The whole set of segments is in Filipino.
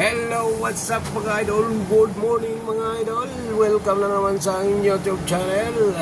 Hello, what's up mga idol? Good morning mga idol. Welcome na naman sa aking YouTube channel.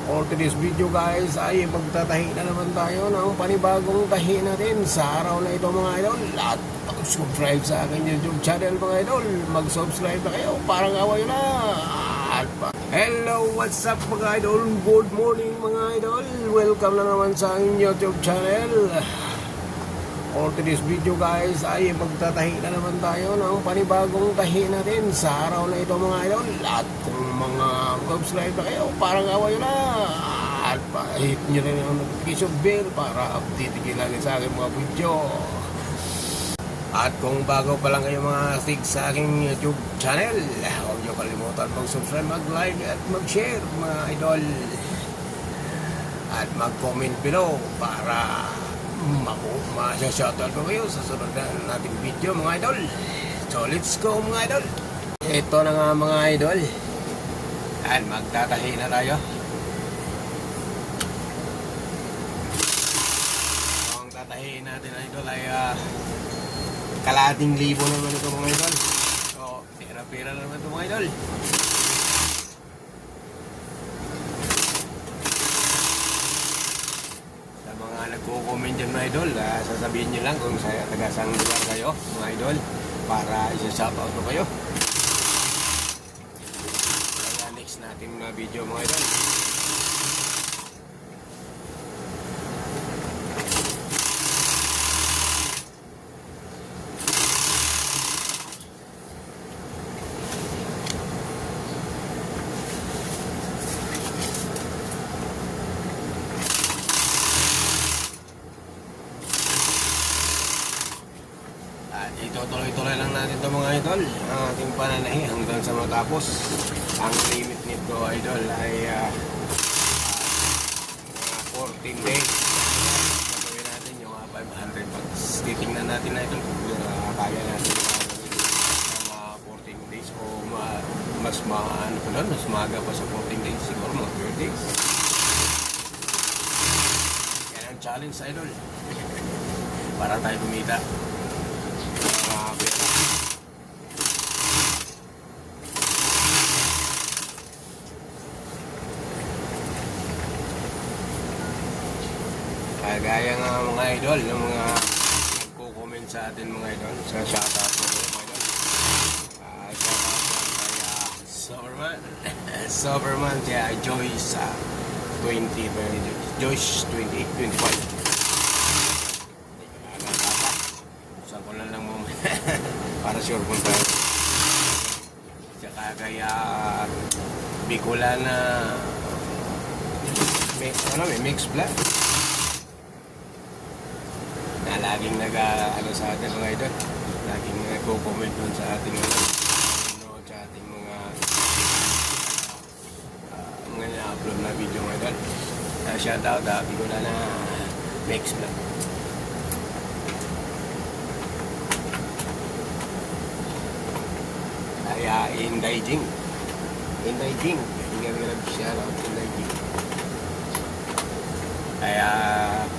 For today's video guys ay magtatahi na naman tayo ng panibagong tahi natin sa araw na ito mga idol. At mag-subscribe sa aking YouTube channel mga idol. Mag-subscribe na kayo, parang away na. Hello, what's up mga idol? Good morning mga idol. Welcome na naman sa aking YouTube channel. For today's video guys ay magtatahi na naman tayo ng panibagong tahi natin sa araw na ito mga idol. At kung mga subscribe na kayo, parang away na. At pa-hit nyo rin ang notification bell para update kayo lagi sa aking mga video. At kung bago pa lang kayo mga sig sa aking YouTube channel, huwag nyo kalimutan mag-subscribe, mag-like at mag-share mga idol. At mag-comment below para masya-shoutout ko kayo sa sunod na nating video mga idol. So let's go mga idol. Ito na nga mga idol. At magtatahi na tayo. So, ang tatahiin natin idol ay kalating libo naman ito mga idol. So pera-pera naman ito mga idol. Nagko-comment dyan mga idol, sasabihin nyo lang kung sa taga-sang lugar kayo mga idol para isa-shoutout ko kayo. Kaya next natin na video mga idol. Itutuloy-tuloy lang natin ito mga idol, ang ating pananahi hanggang sa matapos. Ang limit nito idol ay mga 14 days. Gagawin natin yung 500 pag titingnan natin na ito kung kaya natin mga 14 days o mas maaga pa sa 14 days, siguro mga 30 days. Yan ang challenge idol para tayo kumita. Gaya nga mga idol, yung mga nagko-comment sa atin mga idol, sa shoutout mo mga idol. Shoutout mo kaya Soberman, kaya Joyce 28, 25. Saan ko lang mo para sure kung tayo. Tsaka kaya Bicolana may mixed blood. Laging sa atin mga idol, laging nagko-comment doon sa ating sa ating mga na-upload na video mga idol. Shoutout Bicolana mix vlog. Kaya Inday Jing, hindi nga shoutout Inday Jing. Kaya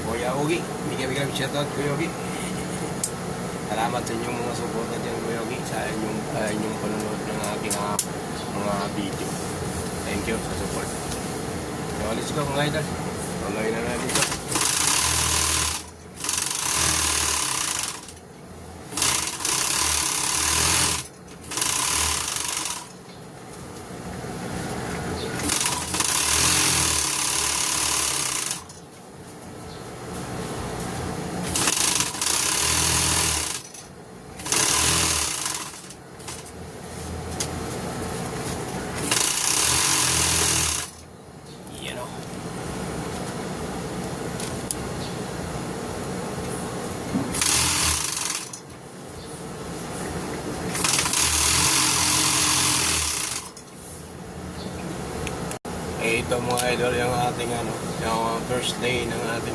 Kuya Ogi, bigyan shoutout Kuya Ogi. Salamat sa inyong mga suporta dyan Kuya Ogi, sa inyong panonood ng aking mga video. Thank you sa support. So let's go mga idol, tuloy na natin ito. Ito mga idol yung ating yung first day ng ating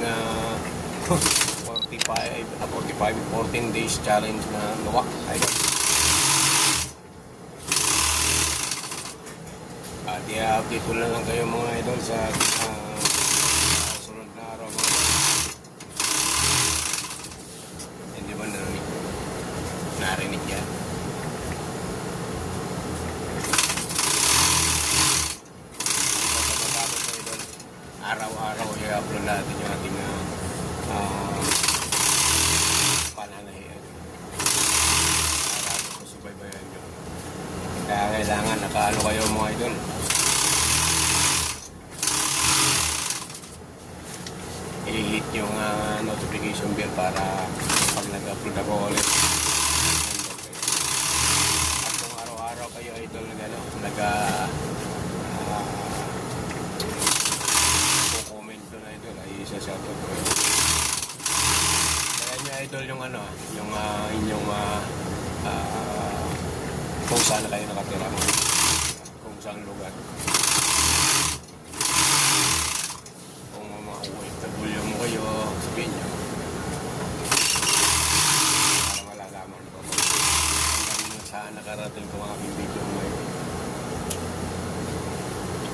14 days challenge na gawa idol. At i-update ko na lang kayo mga idol sa sunod na araw mga idol. Hindi ba na narinig yan. Araw-araw i-upload natin yung ating pananahian para po subaybayan nyo. Kaya kailangan nakaano kayo mga idol, i-hit yung notification bell para pag nag-upload ako ulit at kung araw-araw kayo idol comment doon idol ay isa-shoutout ko yun. Kaya nyo idol yung yung inyong kung saan kayo nakatira mo, kung saan lugar, kung mga OFW mo kayo, sabihin nyo para malalaman ko hanggang saan nakarating ko ang aking video ngayon.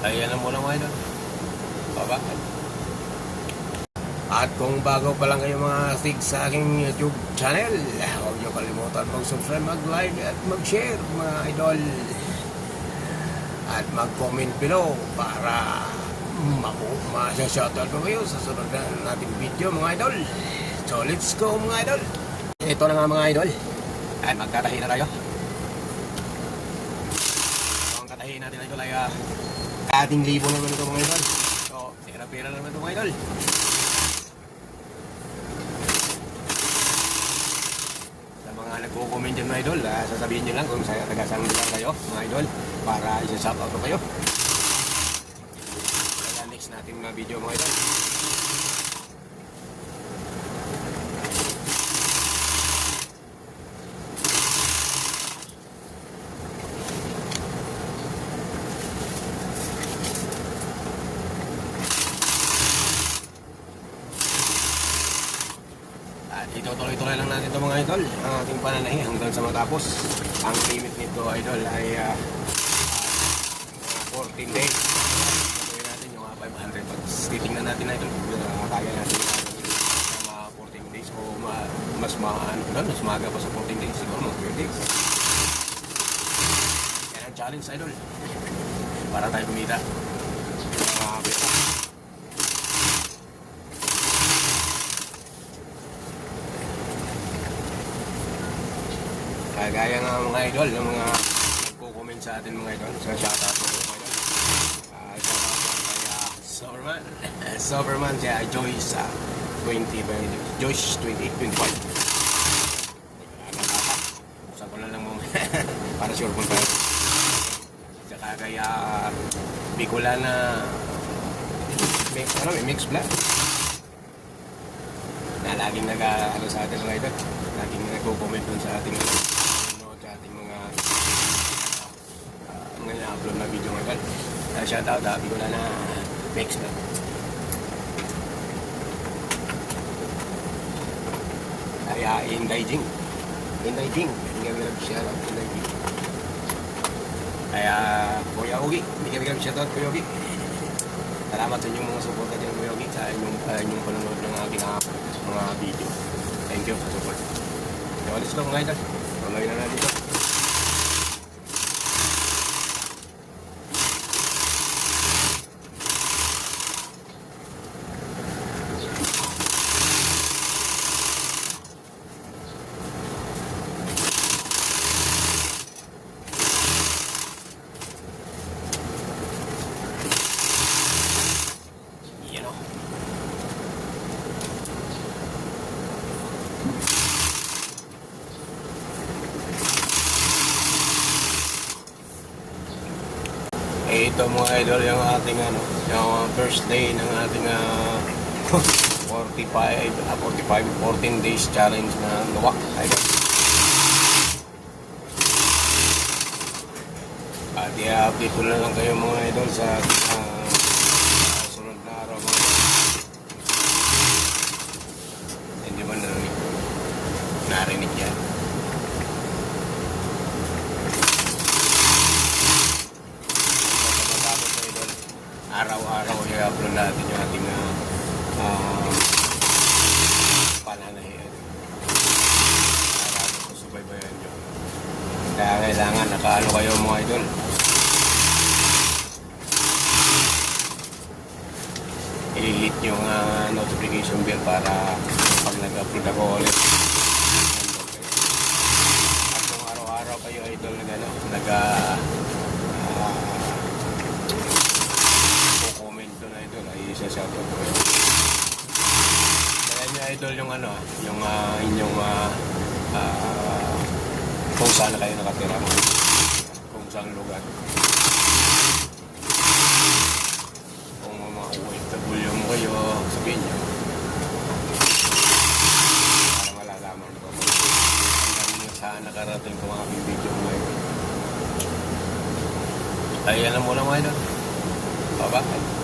Ayan ang muna mga idol, babakal. At kung bago pa lang kayo mga stig sa aking YouTube channel, huwag nyo kalimutan mag-subscribe, mag-like at mag-share mga idol. At mag-comment below para ma-shoutout ko kayo sa sunod na nating video mga idol. So let's go mga idol. Ito na nga mga idol. At magtatahi na tayo. So ang tatahi natin idol ay kating libo naman ito mga idol. So pera-pera naman ito mga idol. Nagko-comment dyan mga idol, sasabihin nyo lang kung sa taga-saan lugar kayo mga idol para isa-shoutout ko kayo. Kaya next natin na video mga idol. Itutuloy-tuloy lang natin ito mga idol, ang ating pananahi hanggang sa matapos. Ang limit nito idol ay 14 days. Gagawin natin yung 500 pag titingnan natin idol kaya natin mga 14 days o mas maaga pa sa 14 days, siguro mga 3 days. Yan ang challenge idol para tayo kumita mga pera. Gaya nga mga idol, yung mga nagko-comment sa atin mga idol, sa shoutout mo mga idol. Shoutout mo kay Soberman, siya Joyce 2825. Usa ko lang mo para sure kung tayo. Saka kaya Bicolana may mix black na laging nag-ano sa atin mga idol, laging nagko-comment dun sa ating upload na video mga idol. Shoutout Bicolana mix black. Kaya Inday Jing, hindi kami nag-shoutout Inday Jing. Kaya Kuya Ogi, hindi kami nag-shoutout Kuya Ogi. Salamat sa inyong mga suporta dyan Kuya Ogi, sa inyong panonood ng aking mga video. Thank you sa support. So let's go mga idol, tuloy na natin ito. Ito mga idol yung ating yung first day ng ating 14 days challenge na luwak idol. At i-update ko na lang kayo mga idol sa sunod na araw mga idol. Hindi ba narinig yan? Araw-araw i-upload natin yung ating pananahian para po subaybayan nyo. Kaya kailangan nakaano kayo mga idol. I-hit yung notification bell para pag nag-upload ako ulit. At kung araw-araw kayo idol comment na idol ay isa-shoutout ko kayo. Kaya nyo idol yung yung inyong kung saan kayo nakatira mo, kung saan lugar. Kung mga OFW mo kayo, sabihin nyo para malalaman ko hanggang saan nakarating ko mga aking video mo ngayon. Ay, alam mo na mga idol. Bye-bye.